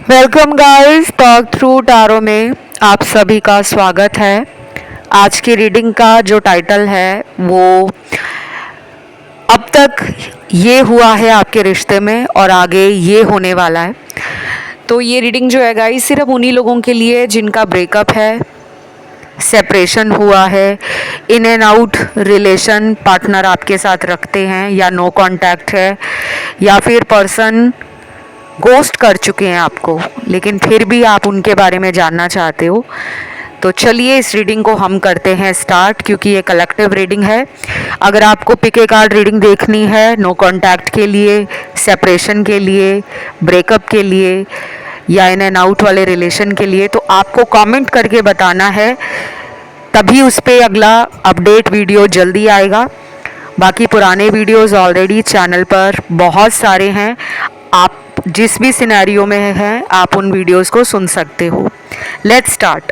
Welcome guys, talk through tarot में आप सभी का स्वागत है। आज की रीडिंग का जो टाइटल है वो अब तक ये हुआ है आपके रिश्ते में और आगे ये होने वाला है। तो ये रीडिंग जो है गाइस सिर्फ उन्हीं लोगों के लिए जिनका ब्रेकअप है, सेपरेशन हुआ है, in and out relation partner आपके साथ रखते हैं या नो कांटेक्ट है, या फिर पर्सन गोस्ट कर चुके हैं आपको लेकिन फिर भी आप उनके बारे में जानना चाहते हो। तो चलिए इस रीडिंग को हम करते हैं स्टार्ट, क्योंकि ये कलेक्टिव रीडिंग है। अगर आपको पिक ए कार्ड रीडिंग देखनी है नो कांटेक्ट के लिए, सेपरेशन के लिए, ब्रेकअप के लिए या इन एंड आउट वाले रिलेशन के लिए, तो आपको कमेंट करके बताना है, तभी उस पर अगला अपडेट वीडियो जल्दी आएगा। बाकी पुराने वीडियोस ऑलरेडी चैनल पर बहुत सारे हैं, आप जिस भी सिनेरियो में हैं आप उन वीडियोस को सुन सकते हो। Let's start.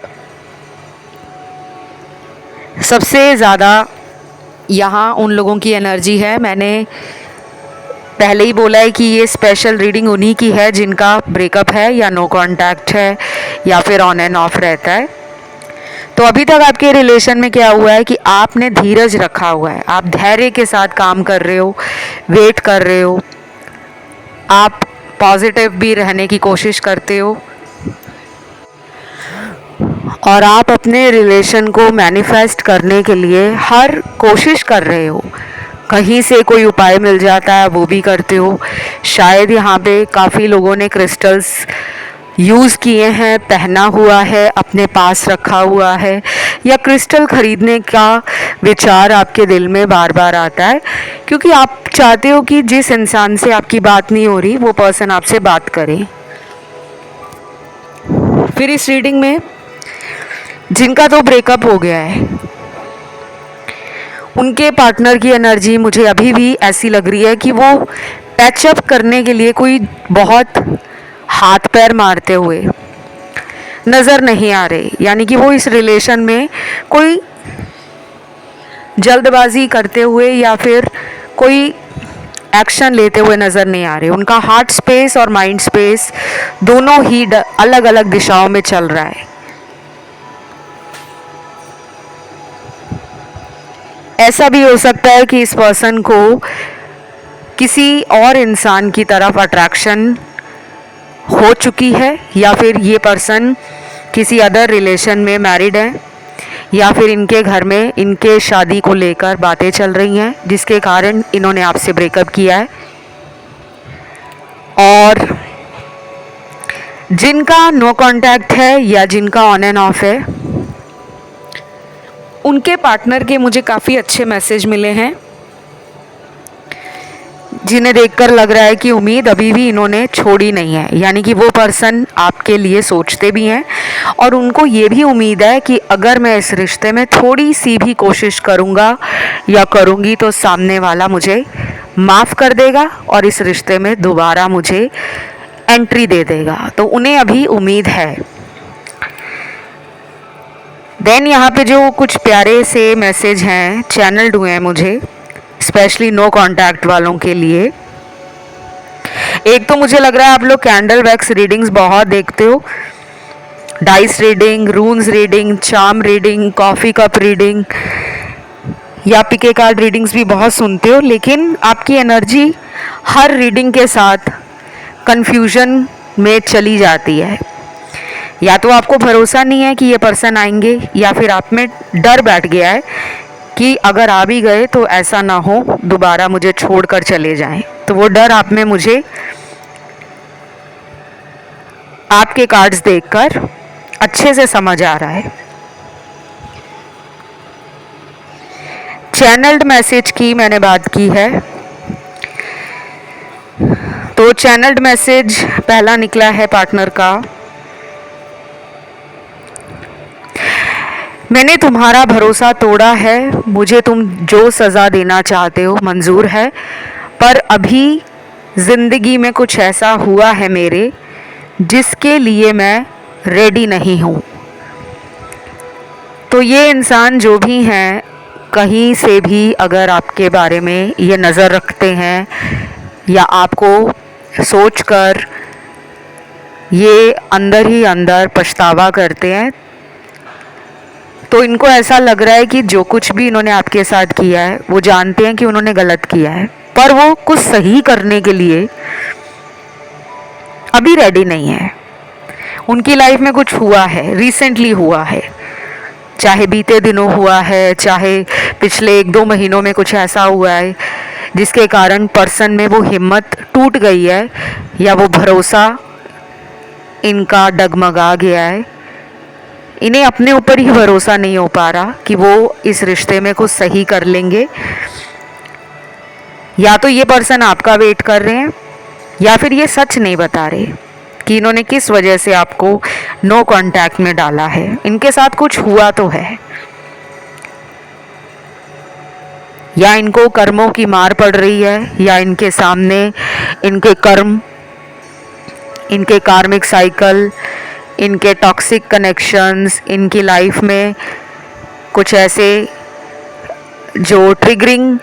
सबसे ज़्यादा यहाँ उन लोगों की एनर्जी है, मैंने पहले ही बोला है कि ये स्पेशल रीडिंग उन्हीं की है जिनका ब्रेकअप है या नो कांटेक्ट है या फिर ऑन एंड ऑफ रहता है। तो अभी तक आपके रिलेशन में क्या हुआ है कि आपने धीरज रखा हुआ है, आप धैर्य के साथ काम कर रहे हो, वेट कर रहे हो, आप पॉजिटिव भी रहने की कोशिश करते हो और आप अपने रिलेशन को मैनिफेस्ट करने के लिए हर कोशिश कर रहे हो। कहीं से कोई उपाय मिल जाता है वो भी करते हो। शायद यहाँ पे काफ़ी लोगों ने क्रिस्टल्स यूज़ किए हैं, पहना हुआ है, अपने पास रखा हुआ है, या क्रिस्टल खरीदने का विचार आपके दिल में बार बार आता है, क्योंकि आप चाहते हो कि जिस इंसान से आपकी बात नहीं हो रही वो पर्सन आपसे बात करे। फिर इस रीडिंग में जिनका तो ब्रेकअप हो गया है उनके पार्टनर की एनर्जी मुझे अभी भी ऐसी लग रही है कि वो पैचअप करने के लिए कोई बहुत हाथ पैर मारते हुए नज़र नहीं आ रहे, यानी कि वो इस रिलेशन में कोई जल्दबाजी करते हुए या फिर कोई एक्शन लेते हुए नज़र नहीं आ रहे। उनका हार्ट स्पेस और माइंड स्पेस दोनों ही अलग अलग दिशाओं में चल रहा है। ऐसा भी हो सकता है कि इस पर्सन को किसी और इंसान की तरफ अट्रैक्शन हो चुकी है, या फिर ये पर्सन किसी अदर रिलेशन में मैरिड है, या फिर इनके घर में इनके शादी को लेकर बातें चल रही हैं जिसके कारण इन्होंने आपसे ब्रेकअप किया है। और जिनका नो कांटेक्ट है या जिनका ऑन एंड ऑफ है, उनके पार्टनर के मुझे काफ़ी अच्छे मैसेज मिले हैं जिन्हें देखकर लग रहा है कि उम्मीद अभी भी इन्होंने छोड़ी नहीं है, यानी कि वो पर्सन आपके लिए सोचते भी हैं और उनको ये भी उम्मीद है कि अगर मैं इस रिश्ते में थोड़ी सी भी कोशिश करूँगा या करूँगी तो सामने वाला मुझे माफ़ कर देगा और इस रिश्ते में दोबारा मुझे एंट्री दे देगा। तो उन्हें अभी उम्मीद है। देन यहाँ पे जो कुछ प्यारे से मैसेज हैं चैनल्ड हुए हैं मुझे, स्पेशली नो कांटेक्ट वालों के लिए। एक तो मुझे लग रहा है आप लोग कैंडल वैक्स रीडिंग्स बहुत देखते हो, dice reading, रून्स reading, charm reading, coffee cup reading या पिके कार्ड रीडिंग्स भी बहुत सुनते हो, लेकिन आपकी एनर्जी हर रीडिंग के साथ कंफ्यूजन में चली जाती है। या तो आपको भरोसा नहीं है कि ये पर्सन आएंगे, या फिर आप में डर बैठ गया है कि अगर आ भी गए तो ऐसा ना हो दोबारा मुझे छोड़कर चले जाएं। तो वो डर आप में मुझे आपके कार्ड्स देखकर अच्छे से समझ आ रहा है। चैनल्ड मैसेज की मैंने बात की है, तो चैनल्ड मैसेज पहला निकला है पार्टनर का। मैंने तुम्हारा भरोसा तोड़ा है, मुझे तुम जो सज़ा देना चाहते हो मंजूर है, पर अभी ज़िंदगी में कुछ ऐसा हुआ है मेरे जिसके लिए मैं रेडी नहीं हूँ। तो ये इंसान जो भी हैं, कहीं से भी अगर आपके बारे में ये नज़र रखते हैं या आपको सोचकर ये अंदर ही अंदर पछतावा करते हैं। तो इनको ऐसा लग रहा है कि जो कुछ भी इन्होंने आपके साथ किया है वो जानते हैं कि उन्होंने गलत किया है, पर वो कुछ सही करने के लिए अभी रेडी नहीं है। उनकी लाइफ में कुछ हुआ है, रिसेंटली हुआ है, चाहे बीते दिनों हुआ है, चाहे पिछले 1-2 महीनों में कुछ ऐसा हुआ है जिसके कारण पर्सन में वो हिम्मत टूट गई है या वो भरोसा इनका डगमगा गया है। इन्हें अपने ऊपर ही भरोसा नहीं हो पा रहा कि वो इस रिश्ते में कुछ सही कर लेंगे। या तो ये पर्सन आपका वेट कर रहे हैं या फिर ये सच नहीं बता रहे कि इन्होंने किस वजह से आपको नो कांटेक्ट में डाला है। इनके साथ कुछ हुआ तो है, या इनको कर्मों की मार पड़ रही है, या इनके सामने इनके कर्म, इनके कार्मिक साइकिल, इनके टॉक्सिक कनेक्शंस, इनकी लाइफ में कुछ ऐसे जो ट्रिगरिंग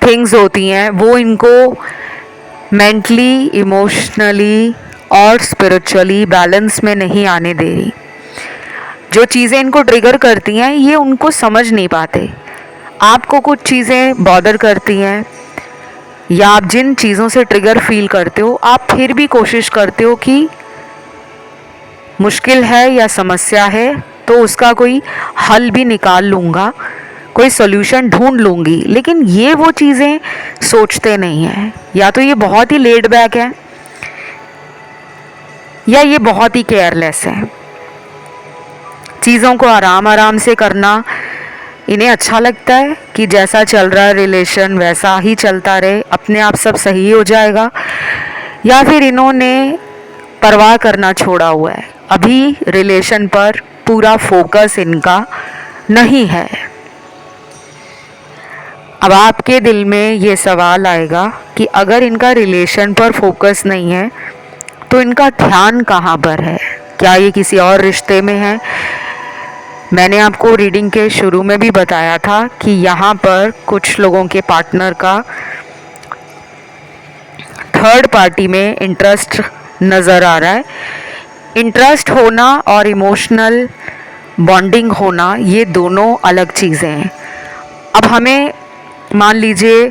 थिंग्स होती हैं वो इनको मेंटली, इमोशनली और स्पिरिचुअली बैलेंस में नहीं आने दे रही। जो चीज़ें इनको ट्रिगर करती हैं ये उनको समझ नहीं पाते। आपको कुछ चीज़ें बॉदर करती हैं या आप जिन चीज़ों से ट्रिगर फील करते हो, आप फिर भी कोशिश करते हो कि मुश्किल है या समस्या है तो उसका कोई हल भी निकाल लूँगा, कोई सॉल्यूशन ढूंढ लूँगी, लेकिन ये वो चीज़ें सोचते नहीं हैं। या तो ये बहुत ही लेड बैक है या ये बहुत ही केयरलेस है। चीज़ों को आराम आराम से करना इन्हें अच्छा लगता है कि जैसा चल रहा है रिलेशन वैसा ही चलता रहे, अपने आप सब सही हो जाएगा। या फिर इन्होंने परवाह करना छोड़ा हुआ है, अभी रिलेशन पर पूरा फोकस इनका नहीं है। अब आपके दिल में ये सवाल आएगा कि अगर इनका रिलेशन पर फोकस नहीं है तो इनका ध्यान कहाँ पर है? क्या ये किसी और रिश्ते में है? मैंने आपको रीडिंग के शुरू में भी बताया था कि यहाँ पर कुछ लोगों के पार्टनर का थर्ड पार्टी में इंटरेस्ट नज़र आ रहा है। इंटरेस्ट होना और इमोशनल बॉन्डिंग होना ये दोनों अलग चीज़ें हैं। अब हमें मान लीजिए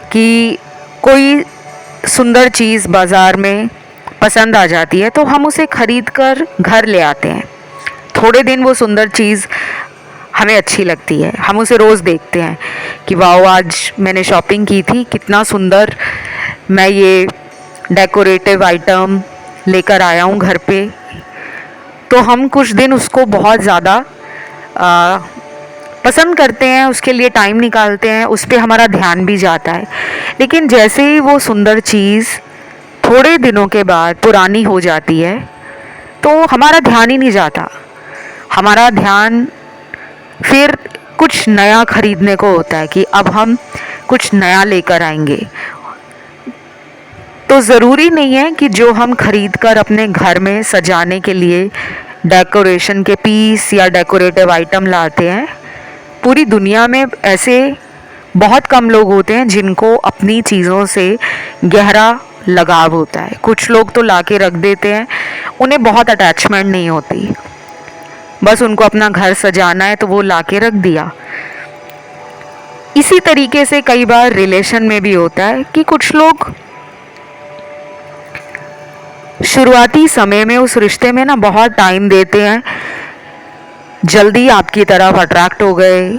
कि कोई सुंदर चीज़ बाज़ार में पसंद आ जाती है तो हम उसे ख़रीद कर घर ले आते हैं। थोड़े दिन वो सुंदर चीज़ हमें अच्छी लगती है, हम उसे रोज़ देखते हैं कि वाह आज मैंने शॉपिंग की थी, कितना सुंदर मैं ये डेकोरेटिव आइटम लेकर आया हूँ घर पे। तो हम कुछ दिन उसको बहुत ज़्यादा पसंद करते हैं, उसके लिए टाइम निकालते हैं, उस पर हमारा ध्यान भी जाता है। लेकिन जैसे ही वो सुंदर चीज़ थोड़े दिनों के बाद पुरानी हो जाती है तो हमारा ध्यान ही नहीं जाता। हमारा ध्यान फिर कुछ नया खरीदने को होता है कि अब हम कुछ नया लेकर आएंगे। तो ज़रूरी नहीं है कि जो हम खरीद कर अपने घर में सजाने के लिए डेकोरेशन के पीस या डेकोरेटिव आइटम लाते हैं, पूरी दुनिया में ऐसे बहुत कम लोग होते हैं जिनको अपनी चीज़ों से गहरा लगाव होता है। कुछ लोग तो लाके रख देते हैं, उन्हें बहुत अटैचमेंट नहीं होती, बस उनको अपना घर सजाना है तो वो लाके रख दिया। इसी तरीके से कई बार रिलेशन में भी होता है कि कुछ लोग शुरुआती समय में उस रिश्ते में ना बहुत टाइम देते हैं, जल्दी आपकी तरफ अट्रैक्ट हो गए,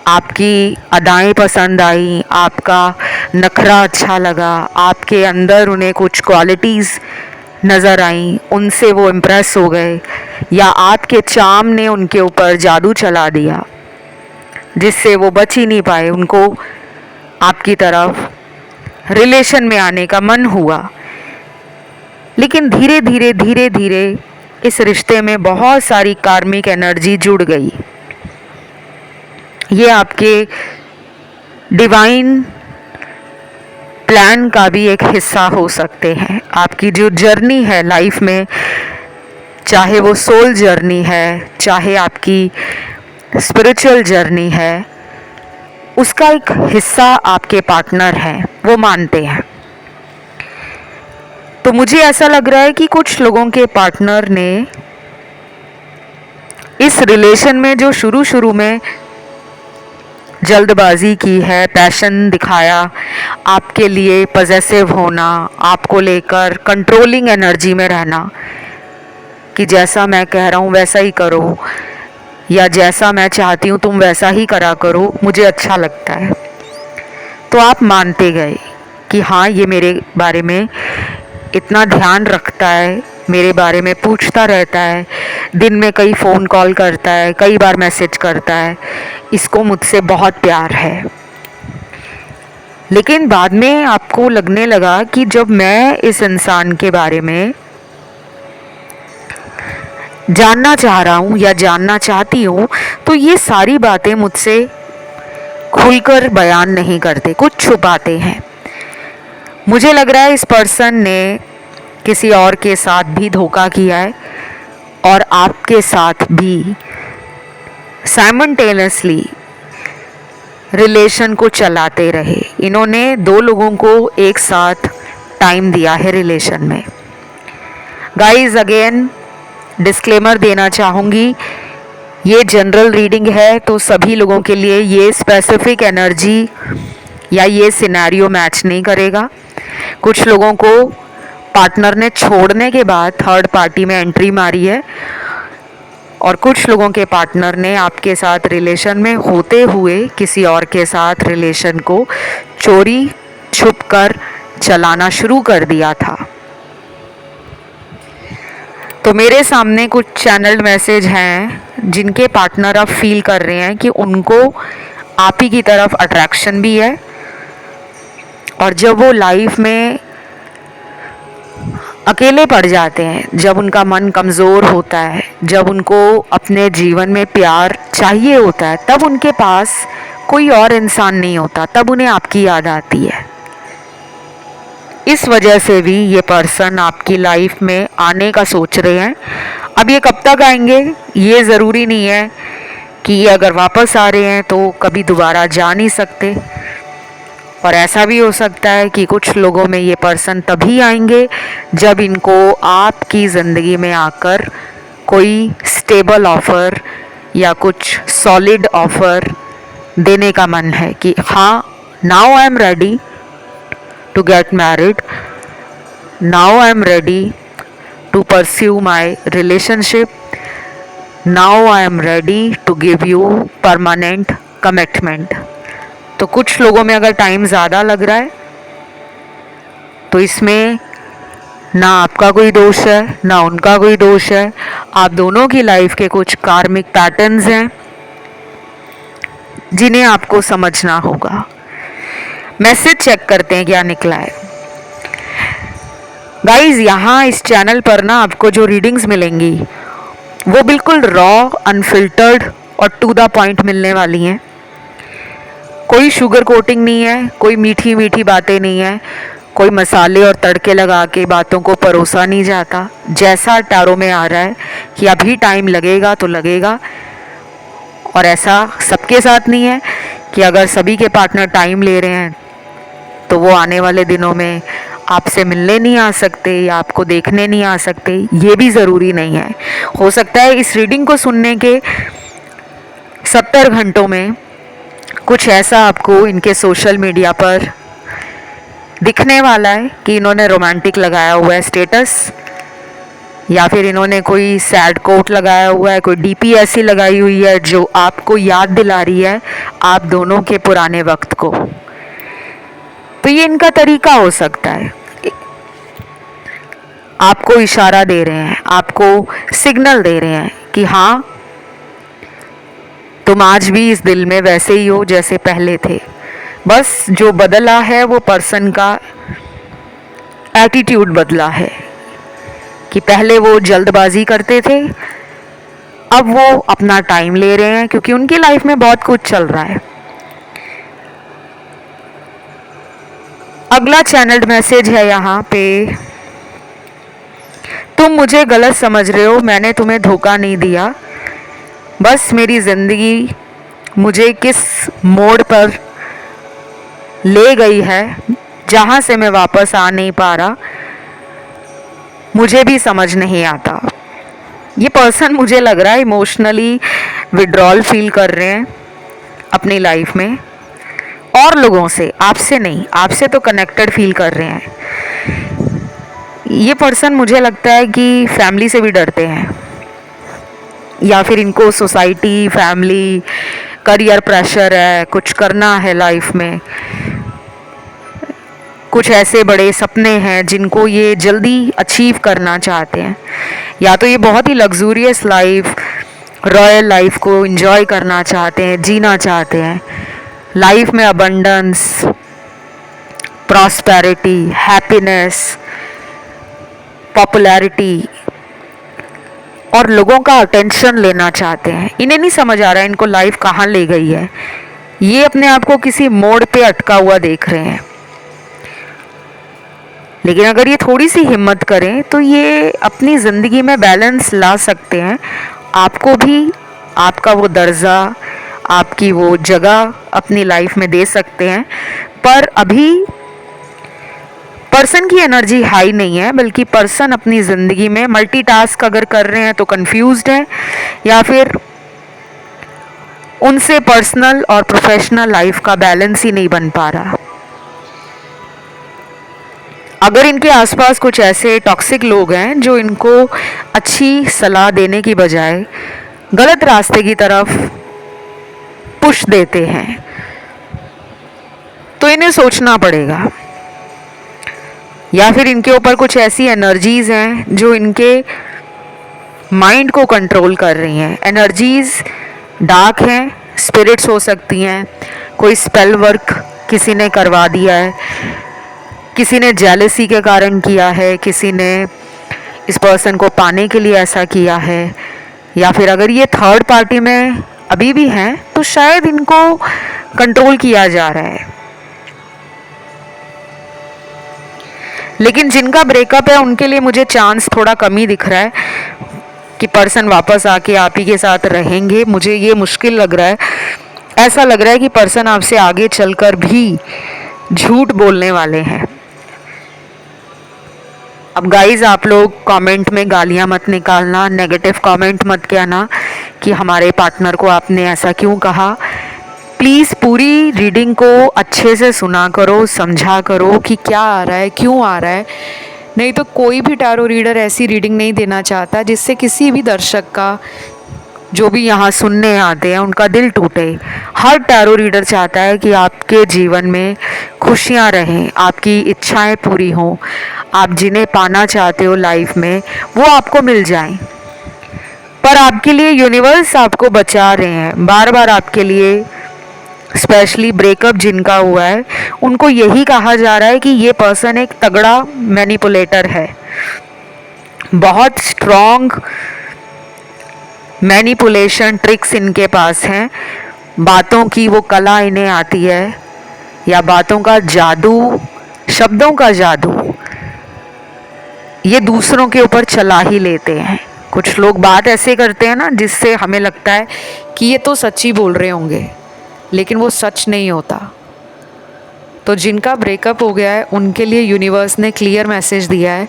आपकी अदाएं पसंद आई, आपका नखरा अच्छा लगा, आपके अंदर उन्हें कुछ क्वालिटीज़ नज़र आई, उनसे वो इम्प्रेस हो गए, या आपके चार्म ने उनके ऊपर जादू चला दिया जिससे वो बच ही नहीं पाए, उनको आपकी तरफ रिलेशन में आने का मन हुआ। लेकिन धीरे धीरे इस रिश्ते में बहुत सारी कार्मिक एनर्जी जुड़ गई। ये आपके डिवाइन प्लान का भी एक हिस्सा हो सकते हैं। आपकी जो जर्नी है लाइफ में, चाहे वो सोल जर्नी है, चाहे आपकी स्पिरिचुअल जर्नी है, उसका एक हिस्सा आपके पार्टनर हैं, वो मानते हैं। तो मुझे ऐसा लग रहा है कि कुछ लोगों के पार्टनर ने इस रिलेशन में जो शुरू शुरू में जल्दबाजी की है, पैशन दिखाया, आपके लिए पजेसिव होना, आपको लेकर कंट्रोलिंग एनर्जी में रहना कि जैसा मैं कह रहा हूँ वैसा ही करो, या जैसा मैं चाहती हूँ तुम वैसा ही करा करो, मुझे अच्छा लगता है। तो आप मानते गए कि हाँ, ये मेरे बारे में इतना ध्यान रखता है, मेरे बारे में पूछता रहता है, दिन में कई फ़ोन कॉल करता है, कई बार मैसेज करता है, इसको मुझसे बहुत प्यार है। लेकिन बाद में आपको लगने लगा कि जब मैं इस इंसान के बारे में जानना चाह रहा हूँ या जानना चाहती हूँ, तो ये सारी बातें मुझसे खुलकर बयान नहीं करते, कुछ छुपाते हैं। मुझे लग रहा है इस पर्सन ने किसी और के साथ भी धोखा किया है और आपके साथ भी साइमल्टेनियसली रिलेशन को चलाते रहे। इन्होंने 2 लोगों को एक साथ टाइम दिया है रिलेशन में। गाइस, अगेन डिस्क्लेमर देना चाहूँगी, ये जनरल रीडिंग है, तो सभी लोगों के लिए ये स्पेसिफिक एनर्जी या ये सिनेरियो मैच नहीं करेगा। कुछ लोगों को पार्टनर ने छोड़ने के बाद थर्ड पार्टी में एंट्री मारी है और कुछ लोगों के पार्टनर ने आपके साथ रिलेशन में होते हुए किसी और के साथ रिलेशन को चोरी छुप कर चलाना शुरू कर दिया था। तो मेरे सामने कुछ चैनल्ड मैसेज हैं जिनके पार्टनर अब फील कर रहे हैं कि उनको आप ही की तरफ अट्रैक्शन भी है, और जब वो लाइफ में अकेले पड़ जाते हैं, जब उनका मन कमज़ोर होता है, जब उनको अपने जीवन में प्यार चाहिए होता है, तब उनके पास कोई और इंसान नहीं होता, तब उन्हें आपकी याद आती है। इस वजह से भी ये पर्सन आपकी लाइफ में आने का सोच रहे हैं। अब ये कब तक आएंगे ये ज़रूरी नहीं है कि ये अगर वापस आ रहे हैं तो कभी दोबारा जा नहीं सकते, और ऐसा भी हो सकता है कि कुछ लोगों में ये पर्सन तभी आएंगे जब इनको आपकी ज़िंदगी में आकर कोई स्टेबल ऑफ़र या कुछ सॉलिड ऑफ़र देने का मन है कि हाँ, now I am ready to get married, now I am ready to pursue my relationship, now I am ready to give you permanent commitment। तो कुछ लोगों में अगर टाइम ज़्यादा लग रहा है तो इसमें ना आपका कोई दोष है ना उनका कोई दोष है, आप दोनों की लाइफ के कुछ कार्मिक पैटर्न्स हैं जिन्हें आपको समझना होगा। मैसेज चेक करते हैं क्या निकला है। गाइस, यहाँ इस चैनल पर ना आपको जो रीडिंग्स मिलेंगी वो बिल्कुल रॉ, अनफिल्टर्ड और टू द पॉइंट मिलने वाली हैं। कोई शुगर कोटिंग नहीं है, कोई मीठी मीठी बातें नहीं है, कोई मसाले और तड़के लगा के बातों को परोसा नहीं जाता। जैसा टैरो में आ रहा है कि अभी टाइम लगेगा तो लगेगा, और ऐसा सबके साथ नहीं है कि अगर सभी के पार्टनर टाइम ले रहे हैं तो वो आने वाले दिनों में आपसे मिलने नहीं आ सकते या आपको देखने नहीं आ सकते, ये भी ज़रूरी नहीं है। हो सकता है इस रीडिंग को सुनने के 70 घंटों में कुछ ऐसा आपको इनके सोशल मीडिया पर दिखने वाला है कि इन्होंने रोमांटिक लगाया हुआ है स्टेटस, या फिर इन्होंने कोई सैड कोट लगाया हुआ है, कोई डीपी ऐसी लगाई हुई है जो आपको याद दिला रही है आप दोनों के पुराने वक्त को। तो ये इनका तरीका हो सकता है, आपको इशारा दे रहे हैं, आपको सिग्नल दे रहे हैं कि हाँ, तुम आज भी इस दिल में वैसे ही हो जैसे पहले थे, बस जो बदला है वो पर्सन का एटीट्यूड बदला है कि पहले वो जल्दबाजी करते थे, अब वो अपना टाइम ले रहे हैं क्योंकि उनकी लाइफ में बहुत कुछ चल रहा है। अगला चैनल्ड मैसेज है यहाँ पे, तुम मुझे गलत समझ रहे हो, मैंने तुम्हें धोखा नहीं दिया, बस मेरी ज़िंदगी मुझे किस मोड़ पर ले गई है जहाँ से मैं वापस आ नहीं पा रहा, मुझे भी समझ नहीं आता। ये पर्सन मुझे लग रहा है इमोशनली विड्रॉल फील कर रहे हैं अपनी लाइफ में, और लोगों से, आपसे नहीं, आपसे तो कनेक्टेड फील कर रहे हैं। ये पर्सन मुझे लगता है कि फैमिली से भी डरते हैं, या फिर इनको सोसाइटी, फैमिली, करियर प्रेशर है, कुछ करना है लाइफ में, कुछ ऐसे बड़े सपने हैं जिनको ये जल्दी अचीव करना चाहते हैं, या तो ये बहुत ही लग्जूरियस लाइफ, रॉयल लाइफ को एंजॉय करना चाहते हैं, जीना चाहते हैं, लाइफ में अबंडेंस, प्रॉस्पेरिटी, हैप्पीनेस, पॉपुलैरिटी और लोगों का अटेंशन लेना चाहते हैं। इन्हें नहीं समझ आ रहा है इनको लाइफ कहाँ ले गई है। ये अपने आप को किसी मोड़ पे अटका हुआ देख रहे हैं, लेकिन अगर ये थोड़ी सी हिम्मत करें तो ये अपनी ज़िंदगी में बैलेंस ला सकते हैं। आपको भी आपका वो दर्जा, आपकी वो जगह अपनी लाइफ में दे सकते हैं। पर अभी पर्सन की एनर्जी हाई नहीं है, बल्कि पर्सन अपनी ज़िंदगी में मल्टीटास्क अगर कर रहे हैं तो कंफ्यूज्ड है, या फिर उनसे पर्सनल और प्रोफेशनल लाइफ का बैलेंस ही नहीं बन पा रहा। अगर इनके आसपास कुछ ऐसे टॉक्सिक लोग हैं जो इनको अच्छी सलाह देने की बजाय गलत रास्ते की तरफ पुश देते हैं, तो इन्हें सोचना पड़ेगा। या फिर इनके ऊपर कुछ ऐसी एनर्जीज़ हैं जो इनके माइंड को कंट्रोल कर रही हैं। एनर्जीज़ डार्क हैं, स्पिरिट्स हो सकती हैं, कोई स्पेल वर्क किसी ने करवा दिया है, किसी ने जेलसी के कारण किया है, किसी ने इस पर्सन को पाने के लिए ऐसा किया है, या फिर अगर ये थर्ड पार्टी में अभी भी हैं तो शायद इनको कंट्रोल किया जा रहा है। लेकिन जिनका ब्रेकअप है उनके लिए मुझे चांस थोड़ा कम ही दिख रहा है कि पर्सन वापस आके आप ही के साथ रहेंगे। मुझे ये मुश्किल लग रहा है। ऐसा लग रहा है कि पर्सन आपसे आगे चलकर भी झूठ बोलने वाले हैं। अब गाइज, आप लोग कमेंट में गालियां मत निकालना, नेगेटिव कमेंट मत कहना कि हमारे पार्टनर को आपने ऐसा क्यों कहा। प्लीज़ पूरी रीडिंग को अच्छे से सुना करो, समझा करो कि क्या आ रहा है, क्यों आ रहा है। नहीं तो कोई भी टैरो रीडर ऐसी रीडिंग नहीं देना चाहता जिससे किसी भी दर्शक का, जो भी यहाँ सुनने आते हैं, उनका दिल टूटे। हर टैरो रीडर चाहता है कि आपके जीवन में खुशियाँ रहें, आपकी इच्छाएं पूरी हों, आप जिन्हें पाना चाहते हो लाइफ में वो आपको मिल जाएं। पर आपके लिए यूनिवर्स आपको बचा रहे हैं, बार बार आपके लिए। स्पेशली ब्रेकअप जिनका हुआ है उनको यही कहा जा रहा है कि ये पर्सन एक तगड़ा मैनिपुलेटर है, बहुत स्ट्रॉन्ग मैनिपुलेशन ट्रिक्स इनके पास हैं। बातों की वो कला इन्हें आती है, या बातों का जादू, शब्दों का जादू ये दूसरों के ऊपर चला ही लेते हैं। कुछ लोग बात ऐसे करते हैं ना जिससे हमें लगता है कि ये तो सच ही बोल रहे होंगे, लेकिन वो सच नहीं होता। तो जिनका ब्रेकअप हो गया है उनके लिए यूनिवर्स ने क्लियर मैसेज दिया है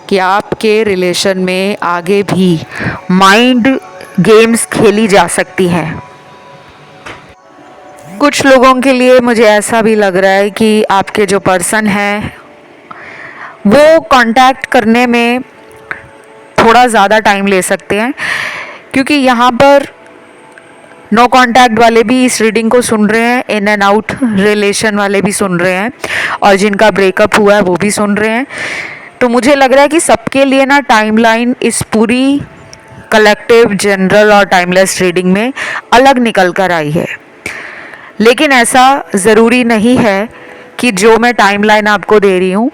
कि आपके रिलेशन में आगे भी माइंड गेम्स खेली जा सकती हैं। कुछ लोगों के लिए मुझे ऐसा भी लग रहा है कि आपके जो पर्सन हैं वो कांटेक्ट करने में थोड़ा ज़्यादा टाइम ले सकते हैं, क्योंकि यहाँ पर नो कांटेक्ट वाले भी इस रीडिंग को सुन रहे हैं, इन एंड आउट रिलेशन वाले भी सुन रहे हैं, और जिनका ब्रेकअप हुआ है वो भी सुन रहे हैं। तो मुझे लग रहा है कि सबके लिए ना टाइमलाइन इस पूरी कलेक्टिव, जनरल और टाइमलेस रीडिंग में अलग निकल कर आई है। लेकिन ऐसा ज़रूरी नहीं है कि जो मैं टाइमलाइन आपको दे रही हूँ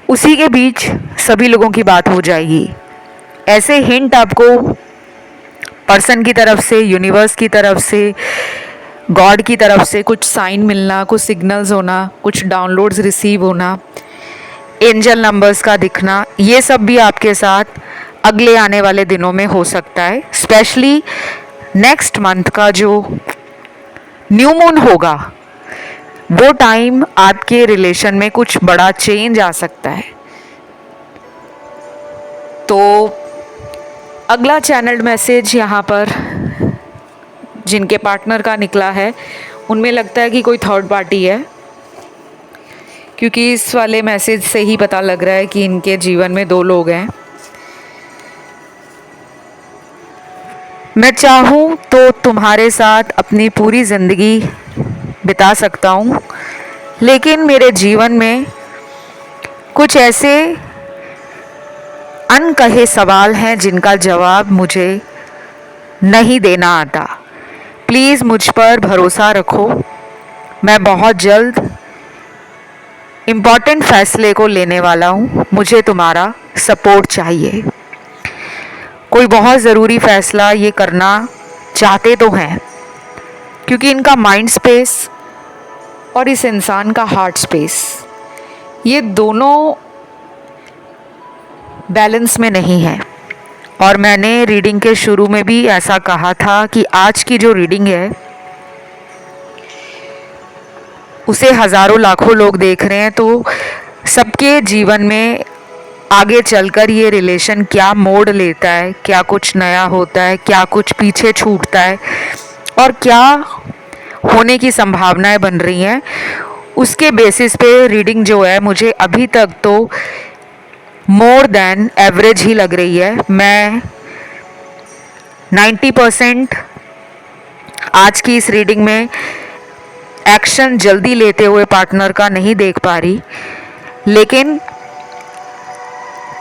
उसी के बीच सभी लोगों की बात हो जाएगी। ऐसे हिंट आपको पर्सन की तरफ से, यूनिवर्स की तरफ से, गॉड की तरफ से कुछ साइन मिलना, कुछ सिग्नल्स होना, कुछ डाउनलोड्स रिसीव होना, एंजल नंबर्स का दिखना, ये सब भी आपके साथ अगले आने वाले दिनों में हो सकता है। स्पेशली नेक्स्ट मंथ का जो न्यू मून होगा वो टाइम आपके रिलेशन में कुछ बड़ा चेंज आ सकता है। तो अगला चैनल्ड मैसेज यहाँ पर जिनके पार्टनर का निकला है, उनमें लगता है कि कोई थर्ड पार्टी है, क्योंकि इस वाले मैसेज से ही पता लग रहा है कि इनके जीवन में 2 लोग हैं। मैं चाहूँ तो तुम्हारे साथ अपनी पूरी ज़िंदगी बिता सकता हूँ, लेकिन मेरे जीवन में कुछ ऐसे अनकहे सवाल हैं जिनका जवाब मुझे नहीं देना आता। प्लीज़ मुझ पर भरोसा रखो, मैं बहुत जल्द इम्पॉर्टेंट फैसले को लेने वाला हूँ। मुझे तुम्हारा सपोर्ट चाहिए। कोई बहुत ज़रूरी फ़ैसला ये करना चाहते तो हैं, क्योंकि इनका माइंड स्पेस और इस इंसान का हार्ट स्पेस, ये दोनों बैलेंस में नहीं है। और मैंने रीडिंग के शुरू में भी ऐसा कहा था कि आज की जो रीडिंग है उसे हज़ारों लाखों लोग देख रहे हैं, तो सबके जीवन में आगे चलकर ये रिलेशन क्या मोड़ लेता है, क्या कुछ नया होता है, क्या कुछ पीछे छूटता है और क्या होने की संभावनाएं बन रही हैं, उसके बेसिस पे रीडिंग जो है मुझे अभी तक तो मोर देन एवरेज ही लग रही है। मैं 90% आज की इस रीडिंग में एक्शन जल्दी लेते हुए पार्टनर का नहीं देख पा रही, लेकिन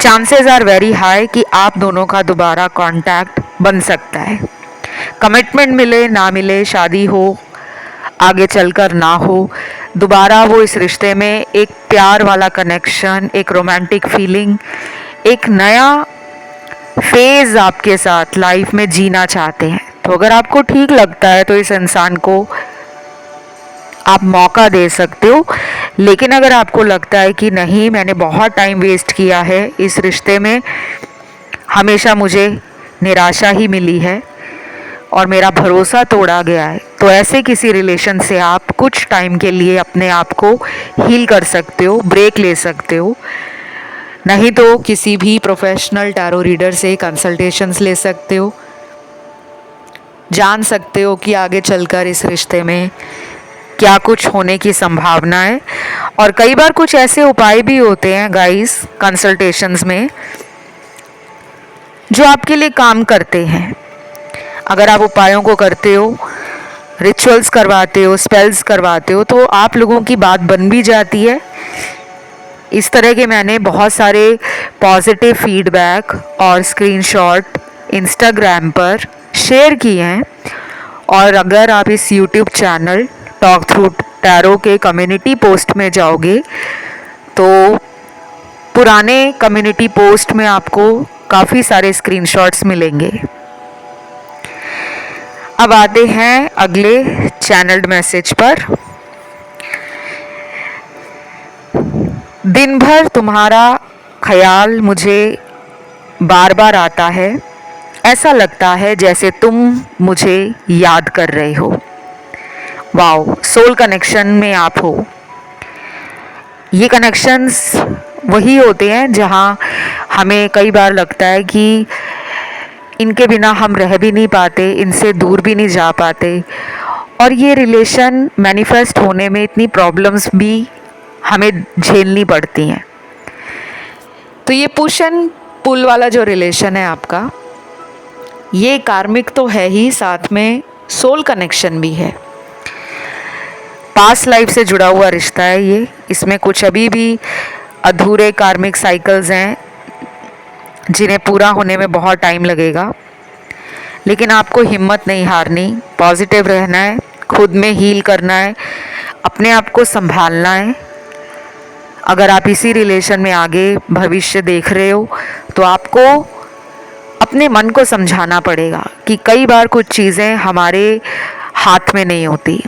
चांसेस आर वेरी हाई कि आप दोनों का दोबारा कांटेक्ट बन सकता है। कमिटमेंट मिले ना मिले, शादी हो आगे चलकर ना हो, दोबारा वो इस रिश्ते में एक प्यार वाला कनेक्शन, एक रोमांटिक फीलिंग, एक नया फेज़ आपके साथ लाइफ में जीना चाहते हैं। तो अगर आपको ठीक लगता है तो इस इंसान को आप मौका दे सकते हो, लेकिन अगर आपको लगता है कि नहीं, मैंने बहुत टाइम वेस्ट किया है इस रिश्ते में, हमेशा मुझे निराशा ही मिली है और मेरा भरोसा तोड़ा गया है, तो ऐसे किसी रिलेशन से आप कुछ टाइम के लिए अपने आप को हील कर सकते हो, ब्रेक ले सकते हो। नहीं तो किसी भी प्रोफेशनल टैरो रीडर से कंसल्टेशंस ले सकते हो, जान सकते हो कि आगे चलकर इस रिश्ते में क्या कुछ होने की संभावना है। और कई बार कुछ ऐसे उपाय भी होते हैं गाइस कंसल्टेशंस में जो आपके लिए काम करते हैं। अगर आप उपायों को करते हो, रिचुअल्स करवाते हो, स्पेल्स करवाते हो, तो आप लोगों की बात बन भी जाती है। इस तरह के मैंने बहुत सारे पॉजिटिव फीडबैक और स्क्रीनशॉट इंस्टाग्राम पर शेयर किए हैं। और अगर आप इस YouTube channel talk through tarot के कम्युनिटी पोस्ट में जाओगे तो पुराने कम्युनिटी पोस्ट में आपको काफ़ी सारे स्क्रीनशॉट्स मिलेंगे। अब आते हैं अगले चैनल्ड मैसेज पर। दिन भर तुम्हारा ख्याल मुझे बार बार आता है, ऐसा लगता है जैसे तुम मुझे याद कर रहे हो। वाओ, सोल कनेक्शन में आप हो। ये कनेक्शंस वही होते हैं जहाँ हमें कई बार लगता है कि इनके बिना हम रह भी नहीं पाते, इनसे दूर भी नहीं जा पाते, और ये रिलेशन मैनिफेस्ट होने में इतनी प्रॉब्लम्स भी हमें झेलनी पड़ती हैं। तो ये पुश एंड पुल वाला जो रिलेशन है आपका, ये कार्मिक तो है ही, साथ में सोल कनेक्शन भी है। पास्ट लाइफ से जुड़ा हुआ रिश्ता है ये। इसमें कुछ अभी भी अधूरे कार्मिक साइकिल्स हैं जिन्हें पूरा होने में बहुत टाइम लगेगा, लेकिन आपको हिम्मत नहीं हारनी, पॉजिटिव रहना है, खुद में हील करना है, अपने आप को संभालना है। अगर आप इसी रिलेशन में आगे भविष्य देख रहे हो तो आपको अपने मन को समझाना पड़ेगा कि कई बार कुछ चीज़ें हमारे हाथ में नहीं होती,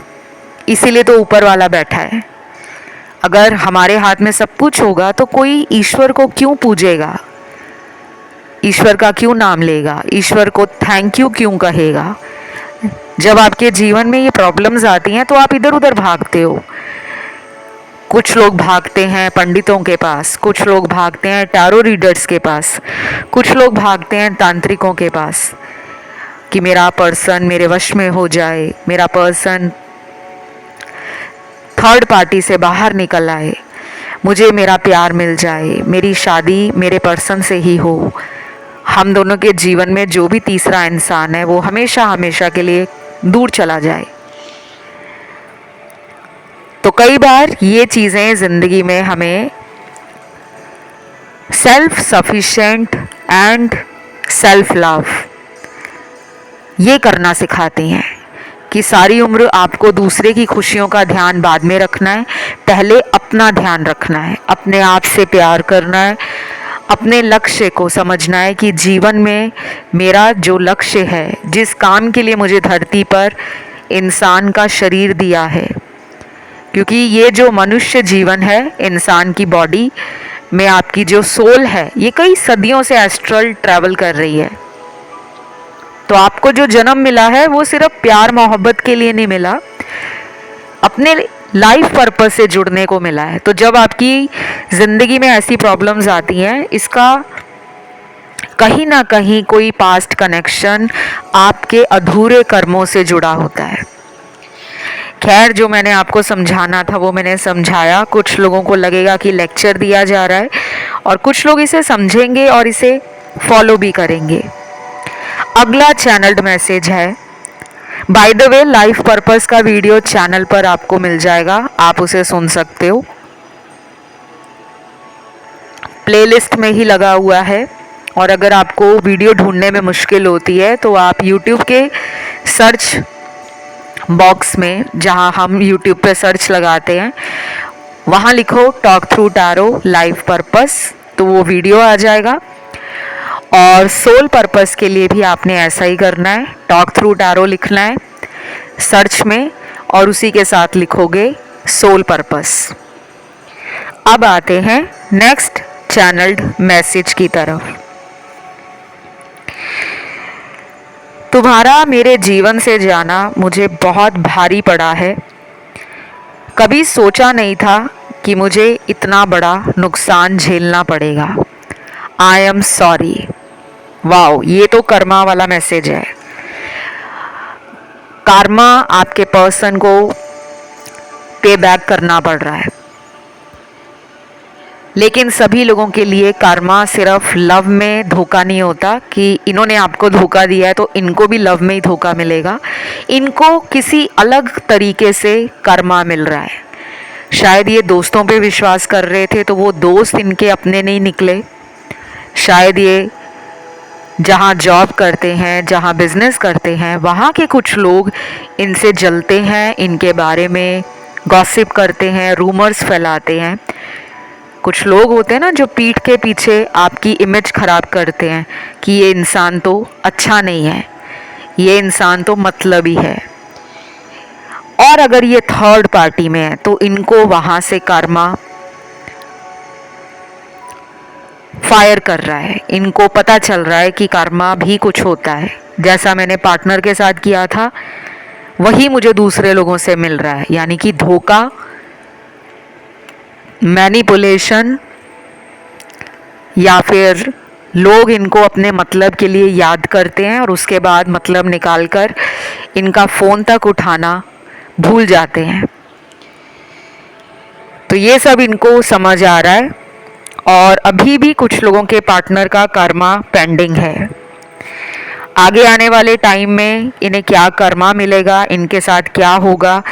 इसीलिए तो ऊपर वाला बैठा है। अगर हमारे हाथ में सब कुछ होगा तो कोई ईश्वर को क्यों पूजेगा, ईश्वर का क्यों नाम लेगा, ईश्वर को थैंक यू क्यों कहेगा। जब आपके जीवन में ये प्रॉब्लम्स आती हैं तो आप इधर उधर भागते हो, कुछ लोग भागते हैं पंडितों के पास, कुछ लोग भागते हैं टैरो रीडर्स के पास, कुछ लोग भागते हैं तांत्रिकों के पास कि मेरा पर्सन मेरे वश में हो जाए, मेरा पर्सन थर्ड पार्टी से बाहर निकल आए, मुझे मेरा प्यार मिल जाए, मेरी शादी मेरे पर्सन से ही हो, हम दोनों के जीवन में जो भी तीसरा इंसान है वो हमेशा हमेशा के लिए दूर चला जाए। तो कई बार ये चीज़ें ज़िंदगी में हमें self sufficient and self love ये करना सिखाती हैं कि सारी उम्र आपको दूसरे की खुशियों का ध्यान बाद में रखना है, पहले अपना ध्यान रखना है, अपने आप से प्यार करना है, अपने लक्ष्य को समझना है कि जीवन में मेरा जो लक्ष्य है, जिस काम के लिए मुझे धरती पर इंसान का शरीर दिया है, क्योंकि ये जो मनुष्य जीवन है, इंसान की बॉडी में आपकी जो सोल है ये कई सदियों से एस्ट्रल ट्रैवल कर रही है। तो आपको जो जन्म मिला है वो सिर्फ प्यार मोहब्बत के लिए नहीं मिला, अपने लाइफ पर्पस से जुड़ने को मिला है। तो जब आपकी ज़िंदगी में ऐसी प्रॉब्लम्स आती हैं, इसका कहीं ना कहीं कोई पास्ट कनेक्शन आपके अधूरे कर्मों से जुड़ा होता है। खैर, जो मैंने आपको समझाना था वो मैंने समझाया। कुछ लोगों को लगेगा कि लेक्चर दिया जा रहा है और कुछ लोग इसे समझेंगे और इसे फॉलो भी करेंगे। अगला चैनल्ड मैसेज है, by the way life purpose का वीडियो चैनल पर आपको मिल जाएगा, आप उसे सुन सकते हो, प्लेलिस्ट में ही लगा हुआ है। और अगर आपको वीडियो ढूंढने में मुश्किल होती है तो आप YouTube के सर्च बॉक्स में, जहां हम YouTube पे सर्च लगाते हैं, वहां लिखो talk through tarot life purpose, तो वो वीडियो आ जाएगा। और सोल पर्पस के लिए भी आपने ऐसा ही करना है, टॉक थ्रू टैरो लिखना है सर्च में और उसी के साथ लिखोगे सोल पर्पस। अब आते हैं नेक्स्ट चैनल्ड मैसेज की तरफ। तुम्हारा मेरे जीवन से जाना मुझे बहुत भारी पड़ा है। कभी सोचा नहीं था कि मुझे इतना बड़ा नुकसान झेलना पड़ेगा। I am sorry. वाओ, ये तो कर्मा वाला मैसेज है। कर्मा आपके पर्सन को पे बैक करना पड़ रहा है, लेकिन सभी लोगों के लिए कर्मा सिर्फ लव में धोखा नहीं होता कि इन्होंने आपको धोखा दिया है तो इनको भी लव में ही धोखा मिलेगा। इनको किसी अलग तरीके से कर्मा मिल रहा है। शायद ये दोस्तों पे विश्वास कर रहे थे तो वो दोस्त इनके अपने नहीं निकले। शायद ये जहाँ जॉब करते हैं, जहाँ बिजनेस करते हैं, वहाँ के कुछ लोग इनसे जलते हैं, इनके बारे में गॉसिप करते हैं, रूमर्स फैलाते हैं। कुछ लोग होते हैं ना जो पीठ के पीछे आपकी इमेज खराब करते हैं कि ये इंसान तो अच्छा नहीं है, ये इंसान तो मतलबी है। और अगर ये थर्ड पार्टी में है तो इनको वहाँ से कर्मा फायर कर रहा है। इनको पता चल रहा है कि कर्मा भी कुछ होता है। जैसा मैंने पार्टनर के साथ किया था वही मुझे दूसरे लोगों से मिल रहा है, यानी कि धोखा, मैनिपुलेशन, या फिर लोग इनको अपने मतलब के लिए याद करते हैं और उसके बाद मतलब निकालकर इनका फ़ोन तक उठाना भूल जाते हैं। तो ये सब इनको समझ आ रहा है और अभी भी कुछ लोगों के पार्टनर का कर्मा पेंडिंग है। आगे आने वाले टाइम में इन्हें क्या कर्मा मिलेगा, इनके साथ क्या होगा।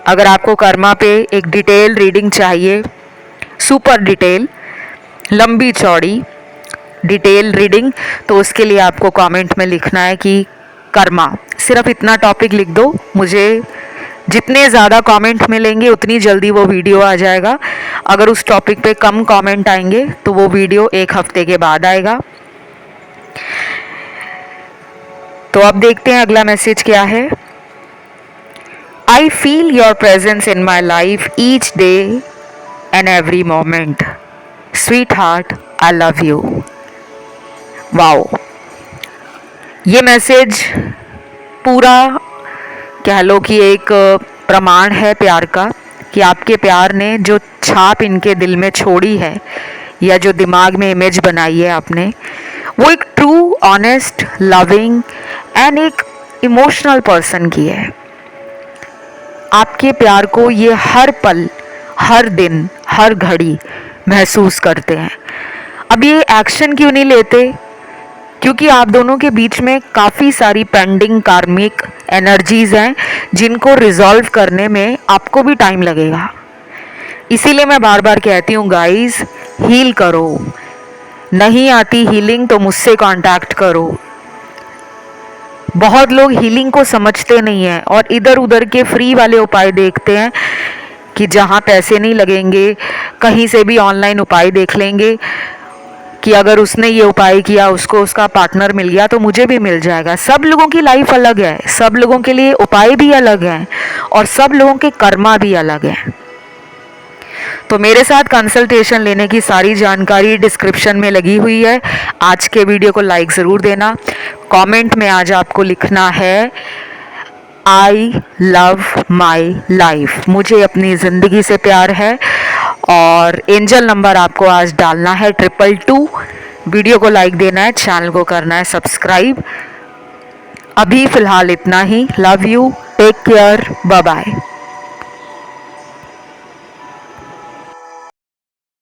अगर आपको कर्मा पे एक डिटेल रीडिंग चाहिए, सुपर डिटेल, लंबी चौड़ी डिटेल रीडिंग, तो उसके लिए आपको कमेंट में लिखना है कि कर्मा, सिर्फ इतना टॉपिक लिख दो। मुझे जितने ज़्यादा कमेंट मिलेंगे उतनी जल्दी वो वीडियो आ जाएगा। अगर उस टॉपिक पे कम कमेंट आएंगे तो वो वीडियो 1 हफ्ते के बाद आएगा। तो अब देखते हैं अगला मैसेज क्या है। I feel your presence in my life each day and every moment, sweet heart, I love you. Wow, ये मैसेज पूरा कह लो कि एक प्रमाण है प्यार का, कि आपके प्यार ने जो छाप इनके दिल में छोड़ी है या जो दिमाग में इमेज बनाई है आपने, वो एक ट्रू, ऑनेस्ट, लविंग एंड एक इमोशनल पर्सन की है। आपके प्यार को ये हर पल, हर दिन, हर घड़ी महसूस करते हैं। अब ये एक्शन क्यों नहीं लेते? क्योंकि आप दोनों के बीच में काफ़ी सारी पेंडिंग कार्मिक एनर्जीज हैं जिनको रिजॉल्व करने में आपको भी टाइम लगेगा। इसीलिए मैं बार बार कहती हूँ गाइस, हील करो। नहीं आती हीलिंग तो मुझसे कांटेक्ट करो। बहुत लोग हीलिंग को समझते नहीं हैं और इधर उधर के फ्री वाले उपाय देखते हैं कि जहाँ पैसे नहीं लगेंगे, कहीं से भी ऑनलाइन उपाय देख लेंगे कि अगर उसने ये उपाय किया, उसको उसका पार्टनर मिल गया तो मुझे भी मिल जाएगा। सब लोगों की लाइफ अलग है, सब लोगों के लिए उपाय भी अलग हैं और सब लोगों के कर्मा भी अलग हैं। तो मेरे साथ कंसल्टेशन लेने की सारी जानकारी डिस्क्रिप्शन में लगी हुई है। आज के वीडियो को लाइक ज़रूर देना। कमेंट में आज आपको लिखना है आई लव माई लाइफ, मुझे अपनी ज़िंदगी से प्यार है। और एंजल नंबर आपको आज डालना है 222। वीडियो को लाइक देना है, चैनल को करना है सब्सक्राइब। अभी फ़िलहाल इतना ही। Love you, take care, bye bye.